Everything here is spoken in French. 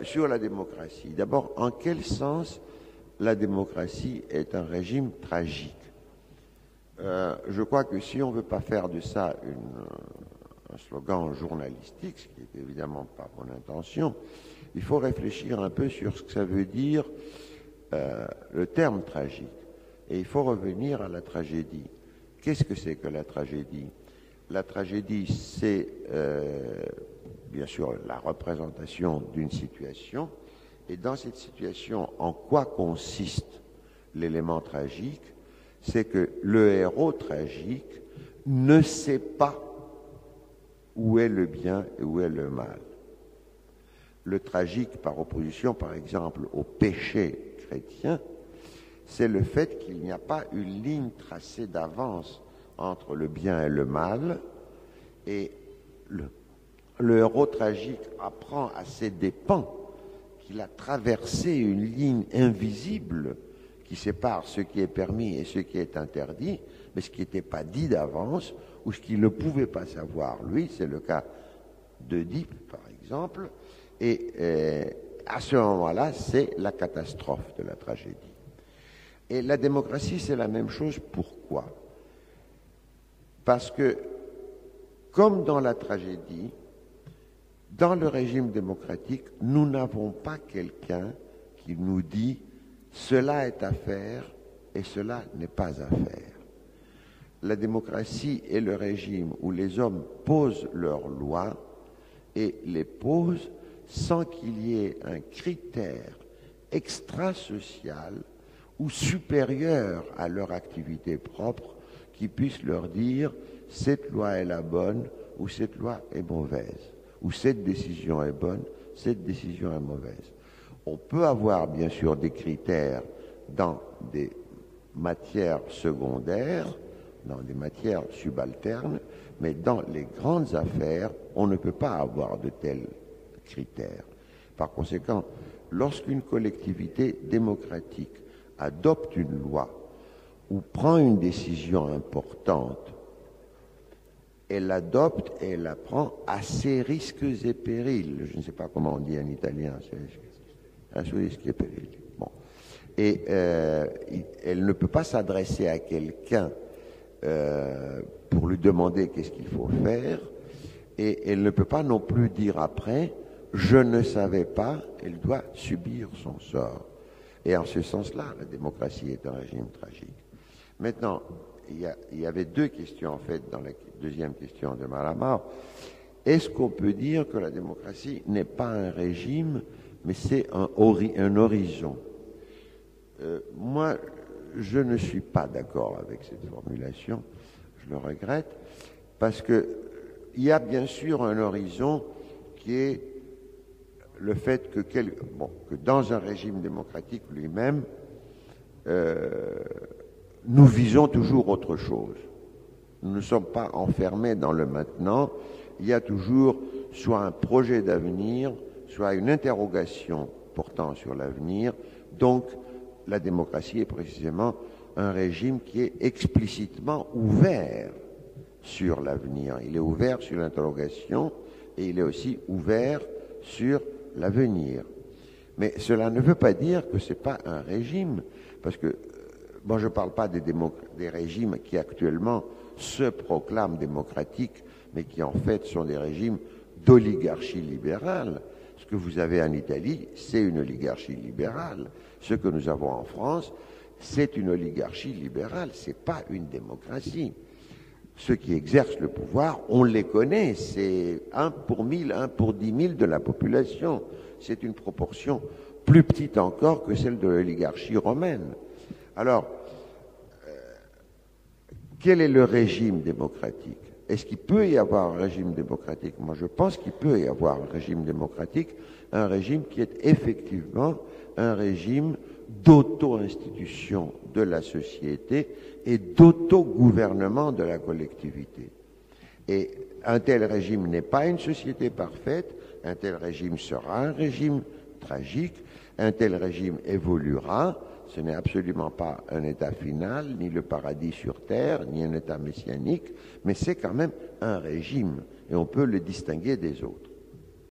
Sur la démocratie. D'abord, en quel sens la démocratie est un régime tragique? Je crois que si on ne veut pas faire de ça un slogan journalistique, ce qui n'est évidemment pas mon intention, il faut réfléchir un peu sur ce que ça veut dire le terme tragique. Et il faut revenir à la tragédie. Qu'est-ce que c'est que la tragédie? La tragédie, c'est bien sûr la représentation d'une situation. Et dans cette situation, en quoi consiste l'élément tragique? C'est que le héros tragique ne sait pas où est le bien et où est le mal. Le tragique, par opposition, par exemple, au péché chrétien, c'est le fait qu'il n'y a pas une ligne tracée d'avance entre le bien et le mal, et le héros tragique apprend à ses dépens qu'il a traversé une ligne invisible qui sépare ce qui est permis et ce qui est interdit, mais ce qui n'était pas dit d'avance, ou ce qu'il ne pouvait pas savoir, lui, c'est le cas d'Œdipe, par exemple, et à ce moment-là, c'est la catastrophe de la tragédie. Et la démocratie, c'est la même chose. Pourquoi? Parce que, comme dans la tragédie, dans le régime démocratique, nous n'avons pas quelqu'un qui nous dit « cela est à faire et cela n'est pas à faire ». La démocratie est le régime où les hommes posent leurs lois et les posent sans qu'il y ait un critère extrasocial ou supérieur à leur activité propre qui puisse leur dire « cette loi est la bonne » ou « cette loi est mauvaise » ou « cette décision est bonne » cette décision est mauvaise. On peut avoir bien sûr des critères dans des matières secondaires, dans des matières subalternes, mais dans les grandes affaires, on ne peut pas avoir de tels critères. Par conséquent, lorsqu'une collectivité démocratique adopte une loi ou prend une décision importante, elle l'adopte et elle la prend à ses risques et périls. Je ne sais pas comment on dit en italien, à ses risques et périls. Bon. Et elle ne peut pas s'adresser à quelqu'un pour lui demander qu'est-ce qu'il faut faire, et elle ne peut pas non plus dire après « je ne savais pas », elle doit subir son sort. Et en ce sens-là, la démocratie est un régime tragique. Maintenant, il y avait deux questions en fait dans la deuxième question de Malamar. Est-ce qu'on peut dire que la démocratie n'est pas un régime, mais c'est un horizon? Moi, je ne suis pas d'accord avec cette formulation, je le regrette, parce que il y a bien sûr un horizon qui est le fait que dans un régime démocratique lui-même, nous visons toujours autre chose. Nous ne sommes pas enfermés dans le maintenant. Il y a toujours soit un projet d'avenir, soit une interrogation portant sur l'avenir. Donc, la démocratie est précisément un régime qui est explicitement ouvert sur l'avenir. Il est ouvert sur l'interrogation et il est aussi ouvert sur l'avenir. Mais cela ne veut pas dire que ce n'est pas un régime, parce que moi je ne parle pas des régimes qui actuellement se proclament démocratiques, mais qui en fait sont des régimes d'oligarchie libérale. Ce que vous avez en Italie, c'est une oligarchie libérale. Ce que nous avons en France, c'est une oligarchie libérale, ce n'est pas une démocratie. Ceux qui exercent le pouvoir, on les connaît, c'est 1 pour 1000, 1 pour 10 000 de la population. C'est une proportion plus petite encore que celle de l'oligarchie romaine. Alors, quel est le régime démocratique? Est-ce qu'il peut y avoir un régime démocratique? Moi, je pense qu'il peut y avoir un régime démocratique, un régime qui est effectivement un régime d'auto-institution de la société et d'auto-gouvernement de la collectivité. Et un tel régime n'est pas une société parfaite, un tel régime sera un régime tragique, un tel régime évoluera, ce n'est absolument pas un état final, ni le paradis sur terre, ni un état messianique, mais c'est quand même un régime, et on peut le distinguer des autres.